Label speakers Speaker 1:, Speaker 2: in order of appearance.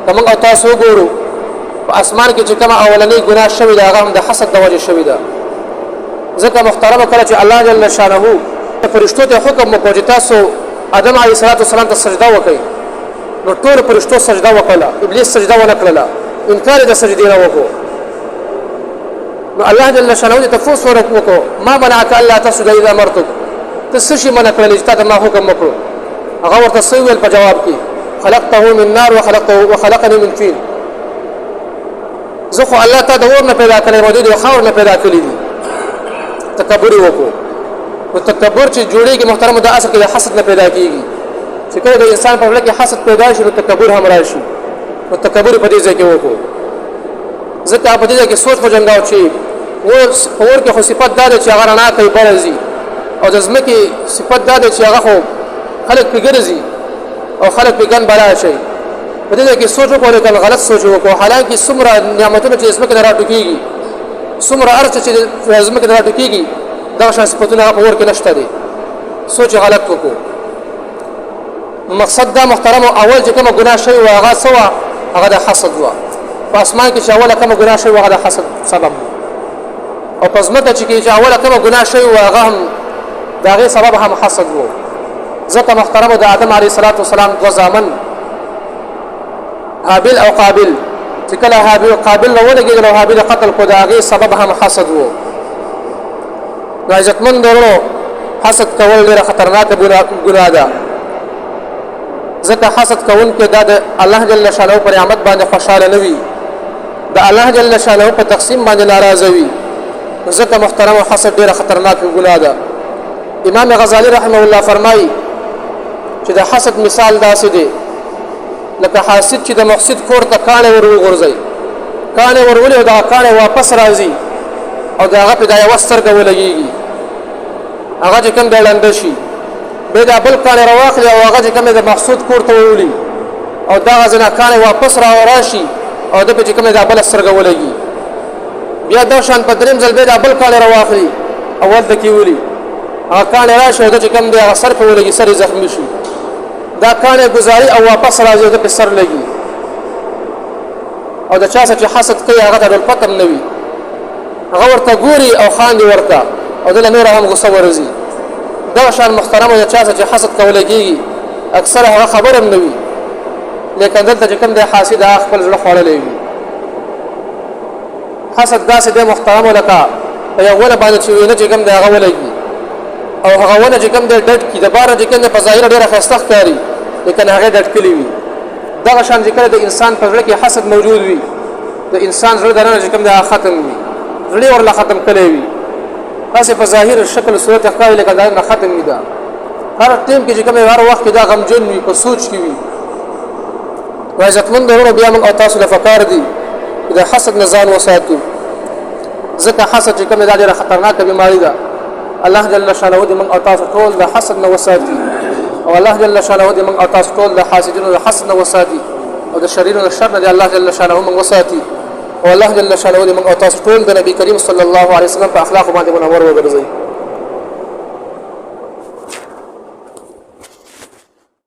Speaker 1: کوم او تاسو وګورو په اسمان کې چې کوم اولنی ګناه شوی دا هغه هم د حسد د وجه شوی دا ځکه محترم کله چې الله جل شانه فرشتو ته حکم وکړ چې تاسو آدم علیه السلام ته سجده وکړئ نو ټول فرشتو سجده وکړه ابلیس سجده ونه کړله انکار د سجدې نه وکړو نو الله جل شانه ته تفوس وکړو ما منعك الا تسجد اذا امرتك تسشي من کړل چې تا ما حکم وکړو هغه ورته سویل په جواب کې خلقته من نار وخلقني من طين زه خو الله ته د اور نه پیدا کړی مودې د خاور نه پیدا کړی دي تکبر وکړو او تکبر چې جوړیږي محترم د اصل کې د حسد نه پیدا کیږي چې کله د انسان په لکه حسد پیدا شي نو تکبر هم راشي او تکبر په دې ځای کې وکړو ځکه په دې ځای کې سوچ په جنګاو چې اور کې خو صفات دار چې هغه نه کوي برزي او د ځمکې صفات دار چې هغه خو خلق په ګرځي او خلق په ګن بلا شي په دې کې سوچ وکړو کله غلط سوچ وکړو حالانکه څومره نعمتونه چې ځمکې نه راټوکيږي څومره ارچ چې ځمکې نه راټوکيږي دا شان صفاتونه په اور کې نشته دي سوچ غلط وکړو مقصد دا محترم اول چې کوم ګناه شوی و هغه سوا هغه د حسد و په اسمان کې چې اوله کوم ګناه شوی و هغه د حسد سبب او په ځمکه چې اوله کوم ګناه شوی و هغه هم داغه سبب هم حسد و ځکه محترم د آدم علیه السلام دو زامن حابیل او قابل چې کله حابیل قابل نو ولګي او حابیل قتل کو داغه سبب هم حسد و عزتمن درو حسد کول ډیره خطرناک ګناه ده ځکه حسد کول کې د الله جل شانه پر نعمت باندې خوشاله نوي د الله جل شانه په تقسیم باندې ناراضه وي ځکه محترم حسد ډیره خطرناک ګناه ده امام غزالی رحمه الله فرمایي چې د حسد مثال داسې دی لکه حاسد چې د مقصد کور ته کانه ورغورځي کانه ورولې او دا کانه واپس راځي او دا هغه په دای وسترګه ولګيږي هغه چې کوم دلاند شي به دا بل کانه راوخلي او هغه چې کوم د مقصود کور ته وولي او دا غزنه کانه واپس راشي او د په چې کوم دا بل سترګه ولګي بیا دا شان په دریم ځل به دا بل کانه راوخلي اول د کی ولي هغه کانه راشي او د چې کوم د هغه سر په ولګي سر زخمی شي دا کانه گزاري او واپس راځي د په سر لګي او د چا چې حسد کوي هغه د پتم نوي هغه ورته ګوري او خاندي ورته او د نور هم غوسه ورزي دا شان محترم او چا چې حسد کول کېږي اکثر هغه خبر هم نوي لیکن دلته چې کوم د حاسد خپل ځل خړلې وي حسد داسې د محترم لکه یو ول باندې چې نه چې کوم د هغه ولګي او هغه ونه چې کوم د ډټ کې د بار چې کوم په ظاهر ډیره خسته ښکاري لیکن هغه ډټ کلی وي دا شان ذکر د انسان په ځل کې حسد موجود وي د انسان ځل درنه چې کوم د ختم وي ځل ورله ختم کړي وي تاسو په ظاهر شکل صورت ښکاري لیکن دا نه ختم وي دا هر ټیم کې چې کوم هر وخت دا غمجن وي په سوچ کې وي عزتمن درو بیا موږ او تاسو له فکر دي د حسد نه ځان وساتو ځکه حسد چې کوم دا ډیره خطرناکه بیماری ده الله جل شانه دې موږ او تاسو ټول د حسد نه وساتي او الله جل شانه دې موږ او تاسو ټول د حاسدینو د حسد نه وساتي او د شرینو د شر نه الله جل شانه موږ وساتي او الله جل شانه دې موږ او تاسو ټول د نبی کریم صلی الله علیه وسلم په اخلاق باندې منور وګرځي